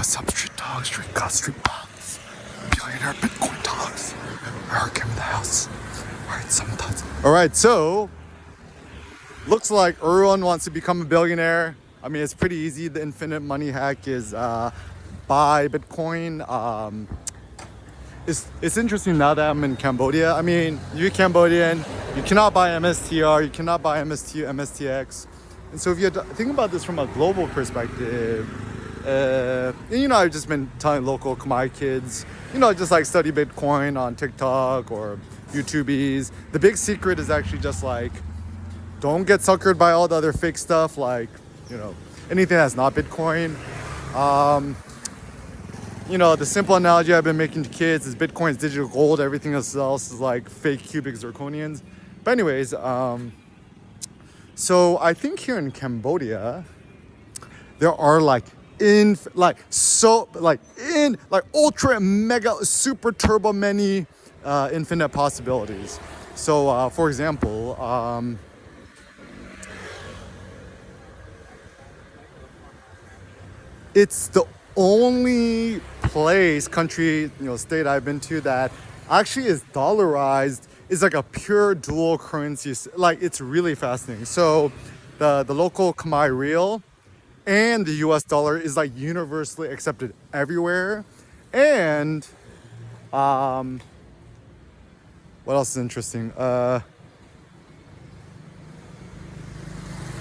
What's up, street dogs, street gods, street bombs, billionaire Bitcoin dogs. Eric came in the house. Alright, some thoughts. Alright, so looks like everyone wants to become a billionaire. I mean, it's pretty easy. The infinite money hack is buy Bitcoin. It's interesting now that I'm in Cambodia. I mean, you're Cambodian, you cannot buy MSTR, you cannot buy MSTU, MSTX. And so if you think about this from a global perspective, I've just been telling local Khmer kids, just like study Bitcoin on TikTok or YouTubies. The big secret is actually just like, don't get suckered by all the other fake stuff, like, anything that's not Bitcoin. The simple analogy I've been making to kids is Bitcoin's digital gold, everything else is like fake cubic zirconians. But anyways, so I think here in Cambodia, there are ultra mega super turbo many infinite possibilities. So for example, it's the only country, state I've been to that actually is dollarized, is like a pure dual currency. Like, it's really fascinating. So the local Khmer real and the US dollar is like universally accepted everywhere. And what else is interesting?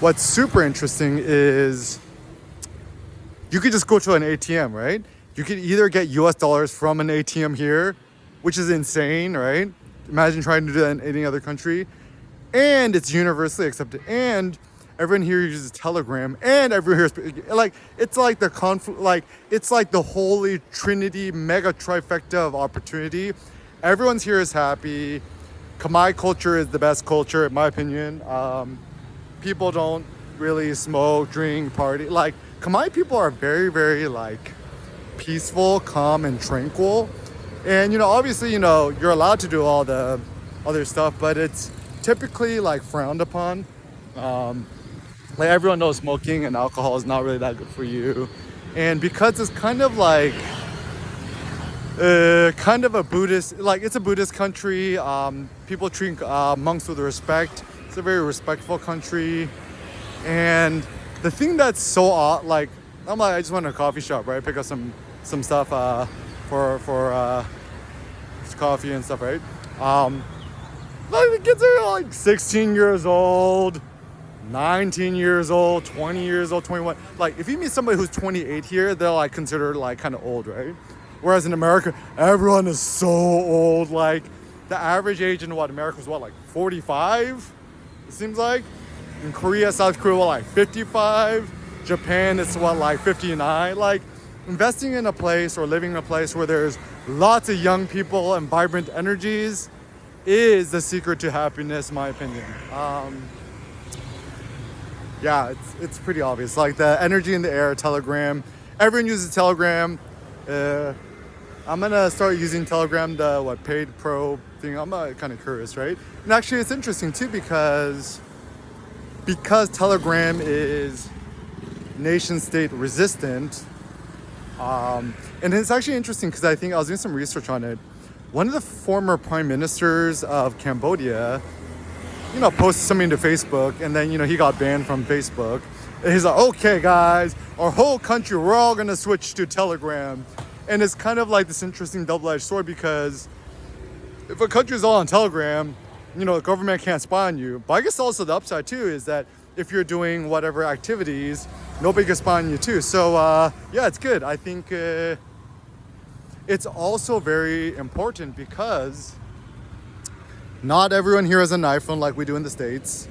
What's super interesting is you could just go to an ATM, right? You could either get US dollars from an ATM here, which is insane, right? Imagine trying to do that in any other country. And it's universally accepted. And everyone here uses Telegram. And everyone here it's like it's like the holy trinity, mega trifecta of opportunity. Everyone's here is happy. Khmer culture is the best culture, in my opinion. People don't really smoke, drink, party. Like, Khmer people are very, very peaceful, calm, and tranquil. And obviously, you're allowed to do all the other stuff, but it's typically frowned upon. Everyone knows smoking and alcohol is not really that good for you. And because it's kind of a Buddhist, it's a Buddhist country. People treat monks with respect. It's a very respectful country. And the thing that's so odd, I just went to a coffee shop, right? Pick up some stuff for coffee and stuff, right? The kids are 16 years old, 19 years old, 20 years old, 21. If you meet somebody who's 28 here, they're considered kind of old, right? Whereas in America, everyone is so old. The average age in America was 45? It seems like. In Korea, South Korea, 55. Japan, it's 59. Investing in a place or living in a place where there's lots of young people and vibrant energies is the secret to happiness, in my opinion. It's pretty obvious. The energy in the air, Telegram. Everyone uses Telegram. I'm gonna start using Telegram, the paid pro thing. I'm kind of curious, right? And actually, it's interesting too because Telegram is nation state resistant. And it's actually interesting because I think I was doing some research on it. One of the former prime ministers of Cambodia, posted something to Facebook, and then, he got banned from Facebook. And he's like, okay, guys, our whole country, we're all going to switch to Telegram. And it's kind of this interesting double-edged sword because if a country's all on Telegram, the government can't spy on you. But I guess also the upside too is that if you're doing whatever activities, nobody can spy on you too. So it's good. I think it's also very important because not everyone here has an iPhone like we do in the States.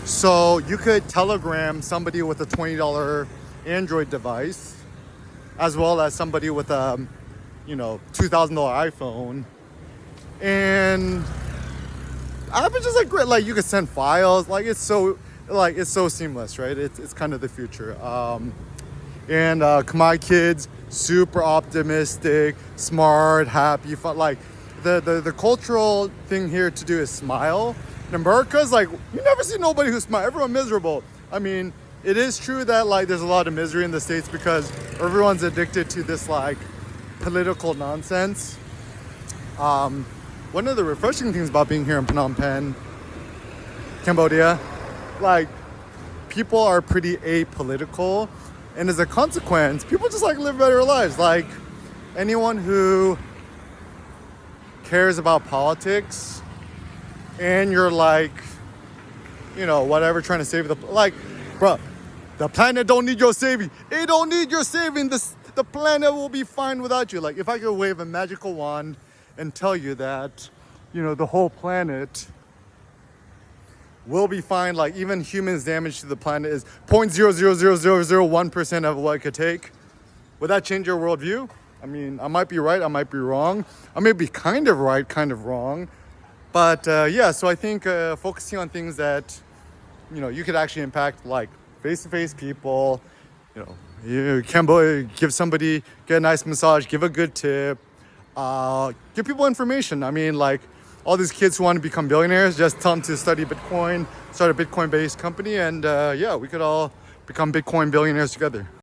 So you could Telegram somebody with a $20 Android device as well as somebody with a $2,000 iPhone. And app is just great. You can send files. It's so seamless, right? It's kind of the future. And Khmer kids, super optimistic, smart, happy, fun. The cultural thing here to do is smile. In America's you never see nobody who smiles. Everyone miserable. I mean, it is true that like there's a lot of misery in the States because everyone's addicted to this like political nonsense. One of the refreshing things about being here in Phnom Penh, Cambodia, like people are pretty apolitical, and as a consequence, people just like live better lives. Like anyone who cares about politics and you're like, you know, whatever, trying to save the, like, bro, the planet don't need your saving. It don't need your saving. The planet will be fine without you. Like if I could wave a magical wand and tell you that, you know, the whole planet will be fine. Like even humans' damage to the planet is 0.00001% of what it could take. Would that change your worldview? I mean, I might be right, I might be wrong. I may be kind of right, kind of wrong. But yeah, so I think focusing on things that, you know, you could actually impact, like face-to-face people, you know, you can give somebody, get a nice massage, give a good tip, give people information. I mean, like all these kids who want to become billionaires, just tell them to study Bitcoin, start a Bitcoin-based company, and yeah, we could all become Bitcoin billionaires together.